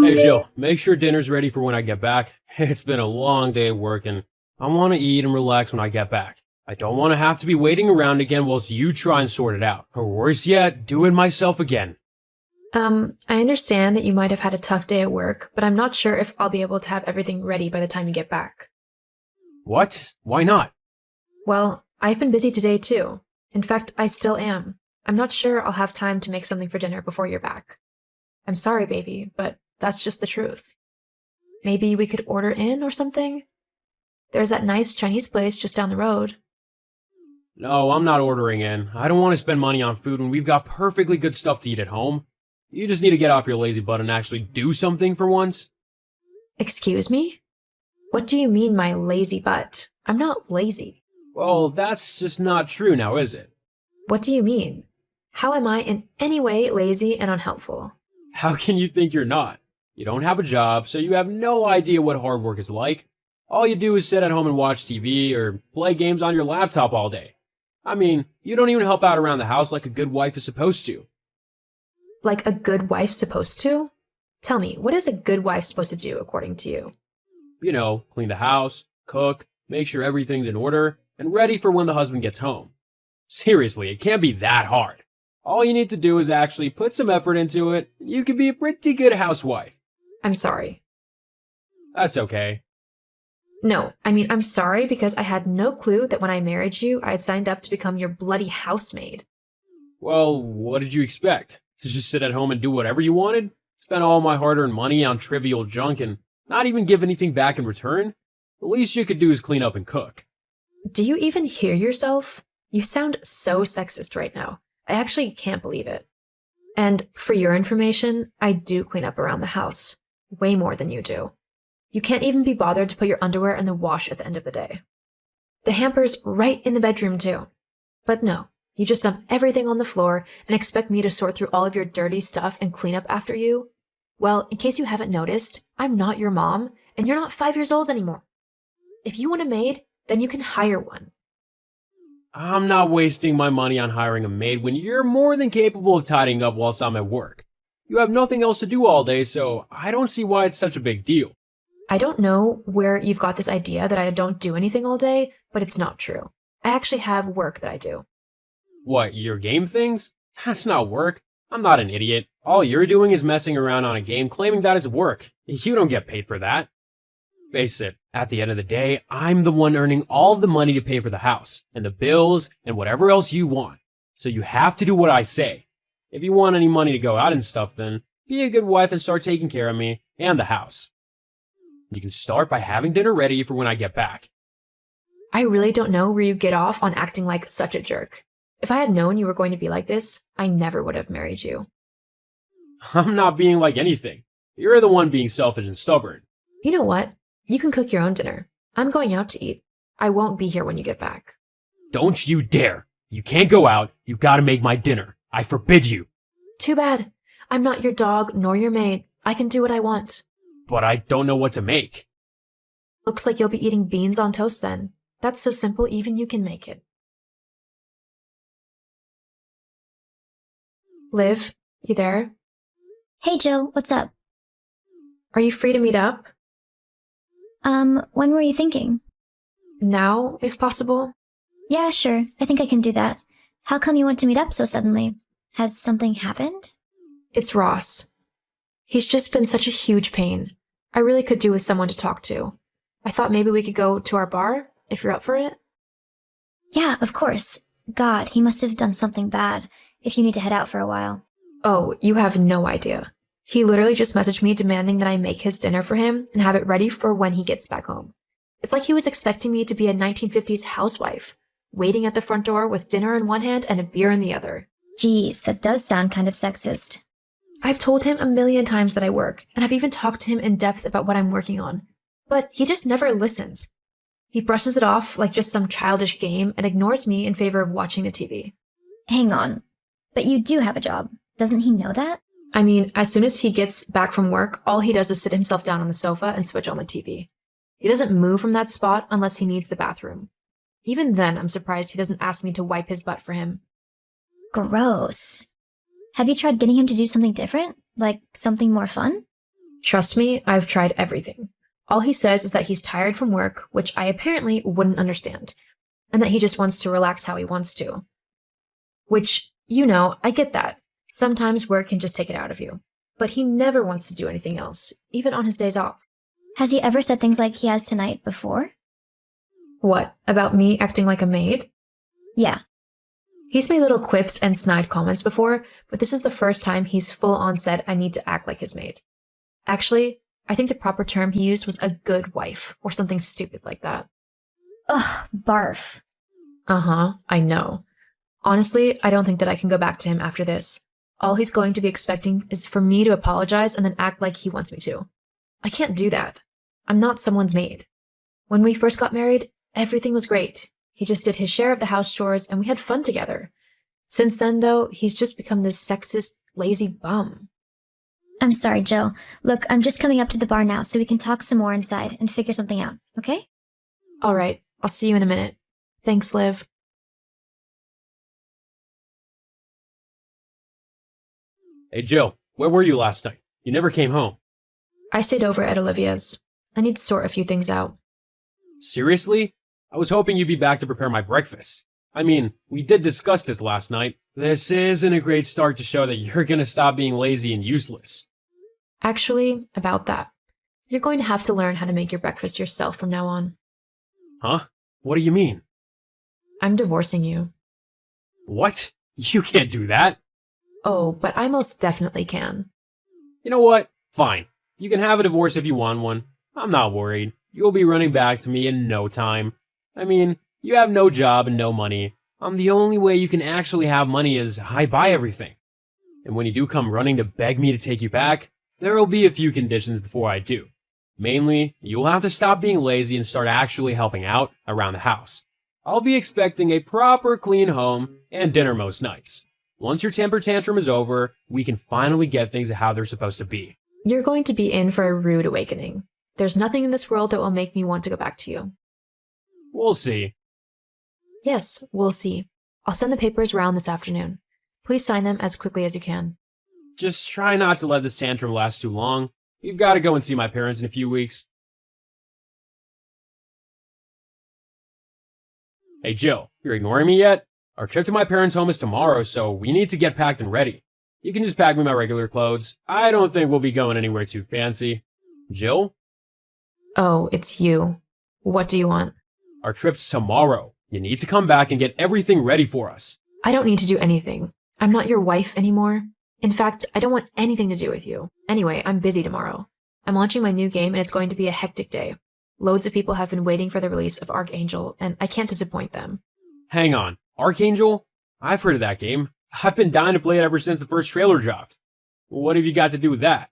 Hey Jill, make sure dinner's ready for when I get back. It's been a long day at work and I want to eat and relax when I get back. I don't want to have to be waiting around again whilst you try and sort it out. Or worse yet, do it myself again. I understand that you might have had a tough day at work, but I'm not sure if I'll be able to have everything ready by the time you get back. What? Why not? Well, I've been busy today too. In fact, I still am. I'm not sure I'll have time to make something for dinner before you're back. I'm sorry, baby, but that's just the truth. Maybe we could order in or something? There's that nice Chinese place just down the road. No, I'm not ordering in. I don't want to spend money on food when we've got perfectly good stuff to eat at home. You just need to get off your lazy butt and actually do something for once. Excuse me? What do you mean, my lazy butt? I'm not lazy. Well, that's just not true now, is it? What do you mean? How am I in any way lazy and unhelpful? How can you think you're not? You don't have a job, so you have no idea what hard work is like. All you do is sit at home and watch TV or play games on your laptop all day. I mean, you don't even help out around the house like a good wife is supposed to. Like a good wife's supposed to? Tell me, what is a good wife supposed to do according to you? You know, clean the house, cook, make sure everything's in order, and ready for when the husband gets home. Seriously, it can't be that hard. All you need to do is actually put some effort into it, and you can be a pretty good housewife. I'm sorry. That's okay. No, I mean, I'm sorry because I had no clue that when I married you, I had signed up to become your bloody housemaid. Well, what did you expect? To just sit at home and do whatever you wanted? Spend all my hard-earned money on trivial junk and not even give anything back in return? The least you could do is clean up and cook. Do you even hear yourself? You sound so sexist right now. I actually can't believe it. And for your information, I do clean up around the house. Way more than you do. You can't even be bothered to put your underwear in the wash at the end of the day. The hamper's right in the bedroom too. But no, you just dump everything on the floor and expect me to sort through all of your dirty stuff and clean up after you? Well, in case you haven't noticed, I'm not your mom, and you're not 5 years old anymore. If you want a maid, then you can hire one. I'm not wasting my money on hiring a maid when you're more than capable of tidying up whilst I'm at work. You have nothing else to do all day, so I don't see why it's such a big deal. I don't know where you've got this idea that I don't do anything all day, but it's not true. I actually have work that I do. What, your game things? That's not work. I'm not an idiot. All you're doing is messing around on a game claiming that it's work. You don't get paid for that. Face it, at the end of the day, I'm the one earning all of the money to pay for the house, and the bills, and whatever else you want. So you have to do what I say. If you want any money to go out and stuff, then be a good wife and start taking care of me and the house. You can start by having dinner ready for when I get back. I really don't know where you get off on acting like such a jerk. If I had known you were going to be like this, I never would have married you. I'm not being like anything. You're the one being selfish and stubborn. You know what? You can cook your own dinner. I'm going out to eat. I won't be here when you get back. Don't you dare. You can't go out. You gotta make my dinner. I forbid you. Too bad. I'm not your dog nor your maid. I can do what I want. But I don't know what to make. Looks like you'll be eating beans on toast then. That's so simple even you can make it. Liv, you there? Hey Joe, what's up? Are you free to meet up? When were you thinking? Now, if possible? Yeah, sure. I think I can do that. How come you want to meet up so suddenly? Has something happened? It's Ross. He's just been such a huge pain. I really could do with someone to talk to. I thought maybe we could go to our bar, if you're up for it. Yeah, of course. God, he must have done something bad, if you need to head out for a while. Oh, you have no idea. He literally just messaged me demanding that I make his dinner for him and have it ready for when he gets back home. It's like he was expecting me to be a 1950s housewife, waiting at the front door with dinner in one hand and a beer in the other. Geez, that does sound kind of sexist. I've told him a million times that I work, and I've even talked to him in depth about what I'm working on. But he just never listens. He brushes it off like just some childish game and ignores me in favor of watching the TV. Hang on. But you do have a job. Doesn't he know that? I mean, as soon as he gets back from work, all he does is sit himself down on the sofa and switch on the TV. He doesn't move from that spot unless he needs the bathroom. Even then, I'm surprised he doesn't ask me to wipe his butt for him. Gross. Have you tried getting him to do something different? Like something more fun? Trust me, I've tried everything. All he says is that he's tired from work, which I apparently wouldn't understand, and that he just wants to relax how he wants to. Which, I get that. Sometimes work can just take it out of you. But he never wants to do anything else, even on his days off. Has he ever said things like he has tonight before? What, about me acting like a maid? Yeah. He's made little quips and snide comments before, but this is the first time he's full on said I need to act like his maid. Actually, I think the proper term he used was a good wife, or something stupid like that. Ugh, barf. Uh-huh, I know. Honestly, I don't think that I can go back to him after this. All he's going to be expecting is for me to apologize and then act like he wants me to. I can't do that. I'm not someone's maid. When we first got married, everything was great. He just did his share of the house chores and we had fun together. Since then, though, he's just become this sexist, lazy bum. I'm sorry, Joe. Look, I'm just coming up to the bar now so we can talk some more inside and figure something out, okay? All right, I'll see you in a minute. Thanks, Liv. Hey, Jill, where were you last night? You never came home. I stayed over at Olivia's. I need to sort a few things out. Seriously? I was hoping you'd be back to prepare my breakfast. I mean, we did discuss this last night. This isn't a great start to show that you're gonna stop being lazy and useless. Actually, about that. You're going to have to learn how to make your breakfast yourself from now on. Huh? What do you mean? I'm divorcing you. What? You can't do that. Oh, but I most definitely can. You know what? Fine. You can have a divorce if you want one. I'm not worried. You'll be running back to me in no time. I mean, you have no job and no money. The only way you can actually have money is I buy everything. And when you do come running to beg me to take you back, there'll be a few conditions before I do. Mainly, you'll have to stop being lazy and start actually helping out around the house. I'll be expecting a proper clean home and dinner most nights. Once your temper tantrum is over, we can finally get things how they're supposed to be. You're going to be in for a rude awakening. There's nothing in this world that will make me want to go back to you. We'll see. Yes, we'll see. I'll send the papers round this afternoon. Please sign them as quickly as you can. Just try not to let this tantrum last too long. We've got to go and see my parents in a few weeks. Hey, Jill, you're ignoring me yet? Our trip to my parents' home is tomorrow, so we need to get packed and ready. You can just pack me my regular clothes. I don't think we'll be going anywhere too fancy. Jill? Oh, it's you. What do you want? Our trip's tomorrow. You need to come back and get everything ready for us. I don't need to do anything. I'm not your wife anymore. In fact, I don't want anything to do with you. Anyway, I'm busy tomorrow. I'm launching my new game and it's going to be a hectic day. Loads of people have been waiting for the release of Archangel, and I can't disappoint them. Hang on. Archangel? I've heard of that game. I've been dying to play it ever since the first trailer dropped. What have you got to do with that?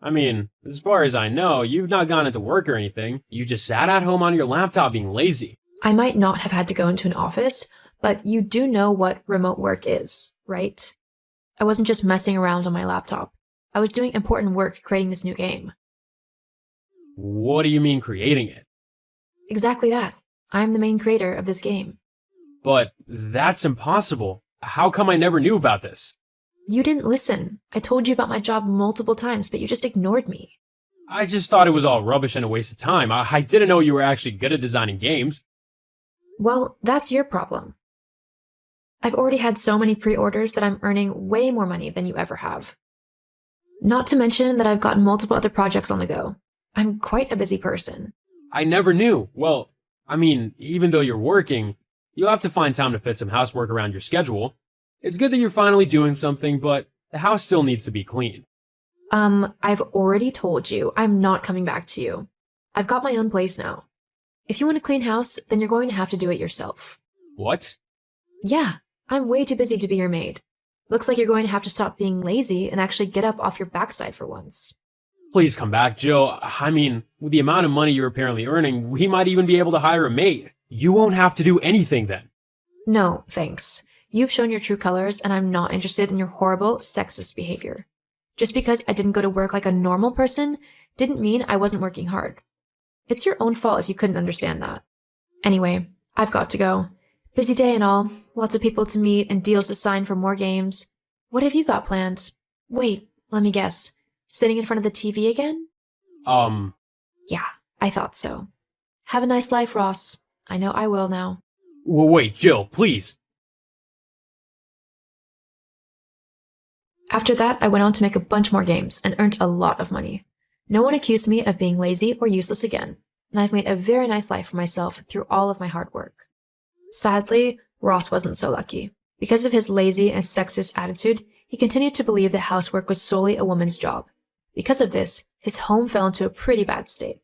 I mean, as far as I know, you've not gone into work or anything. You just sat at home on your laptop being lazy. I might not have had to go into an office, but you do know what remote work is, right? I wasn't just messing around on my laptop. I was doing important work creating this new game. What do you mean creating it? Exactly that. I'm the main creator of this game. But that's impossible. How come I never knew about this? You didn't listen. I told you about my job multiple times, but you just ignored me. I just thought it was all rubbish and a waste of time. I didn't know you were actually good at designing games. Well, that's your problem. I've already had so many pre-orders that I'm earning way more money than you ever have. Not to mention that I've gotten multiple other projects on the go. I'm quite a busy person. I never knew. Well, I mean, even though you're working, you'll have to find time to fit some housework around your schedule. It's good that you're finally doing something, but the house still needs to be cleaned. I've already told you I'm not coming back to you. I've got my own place now. If you want a clean house, then you're going to have to do it yourself. What? Yeah, I'm way too busy to be your maid. Looks like you're going to have to stop being lazy and actually get up off your backside for once. Please come back, Jill. I mean, with the amount of money you're apparently earning, we might even be able to hire a maid. You won't have to do anything then. No, thanks. You've shown your true colors, and I'm not interested in your horrible, sexist behavior. Just because I didn't go to work like a normal person didn't mean I wasn't working hard. It's your own fault if you couldn't understand that. Anyway, I've got to go. Busy day and all, lots of people to meet and deals to sign for more games. What have you got planned? Wait, let me guess. Sitting in front of the TV again? Yeah, I thought so. Have a nice life, Ross. I know I will now. Wait, Jill, please. After that, I went on to make a bunch more games and earned a lot of money. No one accused me of being lazy or useless again, and I've made a very nice life for myself through all of my hard work. Sadly, Ross wasn't so lucky. Because of his lazy and sexist attitude, he continued to believe that housework was solely a woman's job. Because of this, his home fell into a pretty bad state.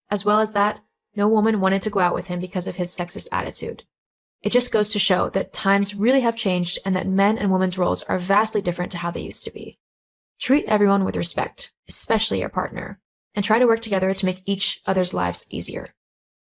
As well as that, no woman wanted to go out with him because of his sexist attitude. It just goes to show that times really have changed and that men and women's roles are vastly different to how they used to be. Treat everyone with respect, especially your partner, and try to work together to make each other's lives easier.